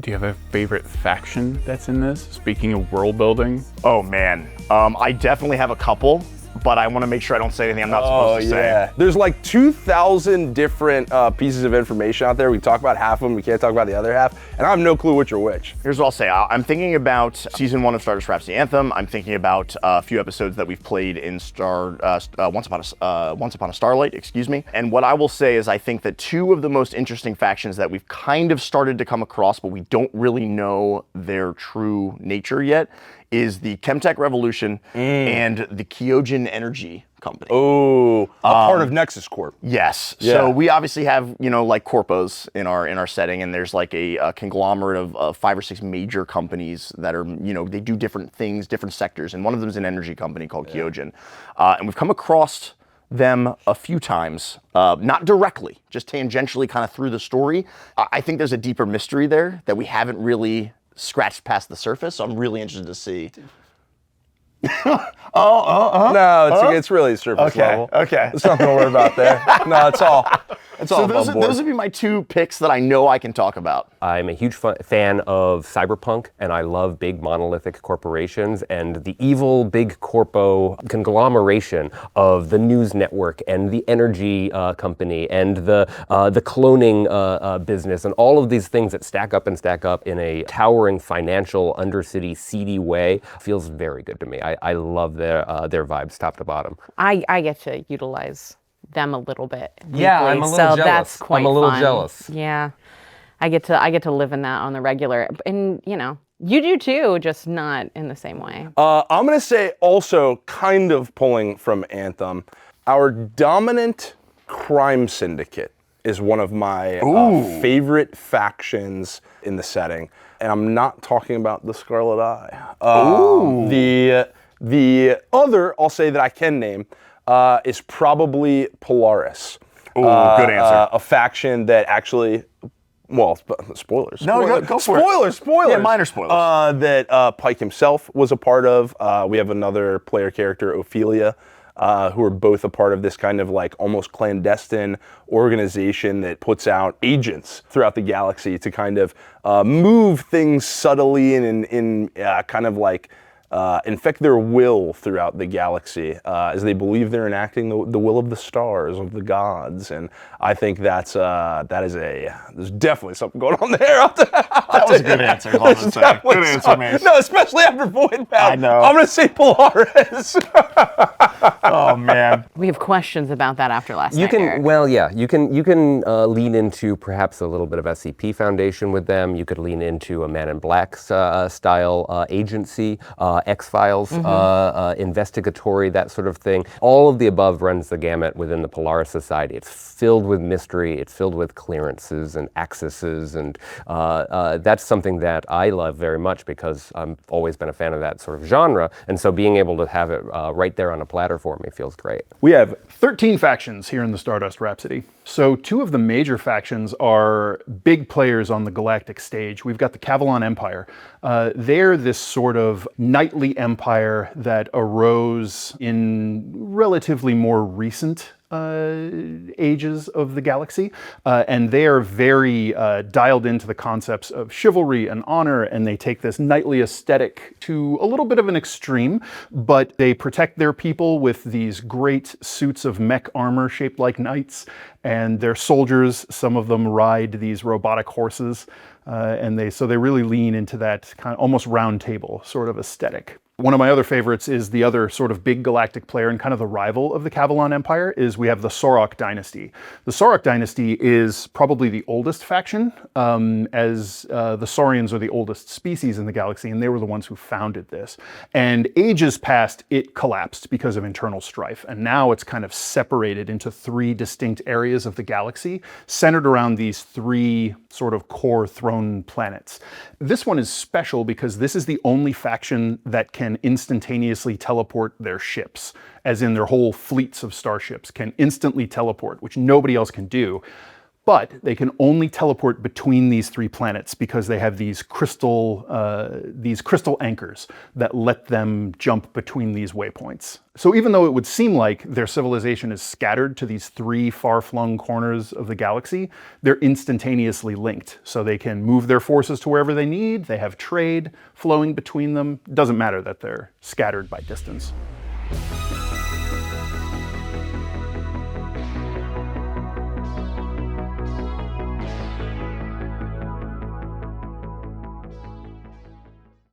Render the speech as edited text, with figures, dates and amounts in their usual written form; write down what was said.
Do you have a favorite faction that's in this? Speaking of world building. Oh man, I definitely have a couple, but I want to make sure I don't say anything I'm not supposed to say. There's like 2,000 different pieces of information out there. We talk about half of them, we can't talk about the other half, and I have no clue which are which. Here's what I'll say. I'm thinking about season 1 of Stardust Rhapsody Anthem. I'm thinking about a few episodes that we've played in Once Upon a Starlight, excuse me. And what I will say is I think that 2 of the most interesting factions that we've kind of started to come across, but we don't really know their true nature yet, is the Chemtech Revolution and the Kyojin Energy Company. Oh, a part of Nexus Corp. Yes. Yeah. So we obviously have, like corpos in our setting, and there's like a conglomerate of 5 or 6 major companies that are, they do different things, different sectors, and one of them is an energy company called Kyojin. And we've come across them a few times, not directly, just tangentially kind of through the story. I think there's a deeper mystery there that we haven't really scratched past the surface, so I'm really interested to see. No, it's really surface level. Okay. There's nothing to worry about there. No, it's all So above board. those would be my 2 picks that I know I can talk about. I'm a huge fan of cyberpunk, and I love big monolithic corporations, and the evil big corpo conglomeration of the news network and the energy company and the cloning business and all of these things that stack up in a towering financial undercity seedy way feels very good to me. I love their vibes top to bottom. I get to utilize them a little bit. Yeah, weekly, I'm a little so jealous. That's quite I'm a little fun. jealous. Yeah, I get to live in that on the regular, and you do too, just not in the same way. I'm gonna say also kind of pulling from Anthem, our dominant crime syndicate is one of my favorite factions in the setting, and I'm not talking about the Scarlet Eye. The other I'll say that I can name is probably Polaris. Good answer. A faction that actually, spoilers. No, go for it. Spoilers. Yeah, minor spoilers. That Pike himself was a part of. We have another player character, Ophelia, who are both a part of this kind of like almost clandestine organization that puts out agents throughout the galaxy to kind of move things subtly and in kind of like infect their will throughout the galaxy as they believe they're enacting the will of the stars, of the gods. And I think there's definitely something going on there. That was a good answer. Good answer, man. No, especially after Void Bound. I know. I'm going to say Polaris. Oh, man. We have questions about that after last You night, can, Eric. well, yeah, you can lean into perhaps a little bit of SCP Foundation with them. You could lean into a Man in Black style agency, X-Files, investigatory, that sort of thing. All of the above runs the gamut within the Polaris Society. It's filled with mystery. It's filled with clearances and accesses, and that's something that I love very much because I've always been a fan of that sort of genre, and so being able to have it right there on a platter for me feels great. We have 13 factions here in the Stardust Rhapsody. So 2 of the major factions are big players on the galactic stage. We've got the Cavalon Empire. They're this sort of knightly empire that arose in relatively more recent ages of the galaxy, and they are very dialed into the concepts of chivalry and honor, and they take this knightly aesthetic to a little bit of an extreme, but they protect their people with these great suits of mech armor shaped like knights, and their soldiers, some of them ride these robotic horses, and they really lean into that kind of almost round table sort of aesthetic. One of my other favorites is the other sort of big galactic player and kind of the rival of the Cavalon Empire is we have the Sorok Dynasty. The Sorok Dynasty is probably the oldest faction, as the Saurians are the oldest species in the galaxy, and they were the ones who founded this. And ages past, it collapsed because of internal strife, and now it's kind of separated into 3 distinct areas of the galaxy, centered around these 3 sort of core throne planets. This one is special because this is the only faction that can instantaneously teleport their ships, as in their whole fleets of starships can instantly teleport, which nobody else can do. But they can only teleport between these 3 planets because they have these crystal anchors that let them jump between these waypoints. So even though it would seem like their civilization is scattered to these 3 far-flung corners of the galaxy, they're instantaneously linked. So they can move their forces to wherever they need, they have trade flowing between them. It doesn't matter that they're scattered by distance.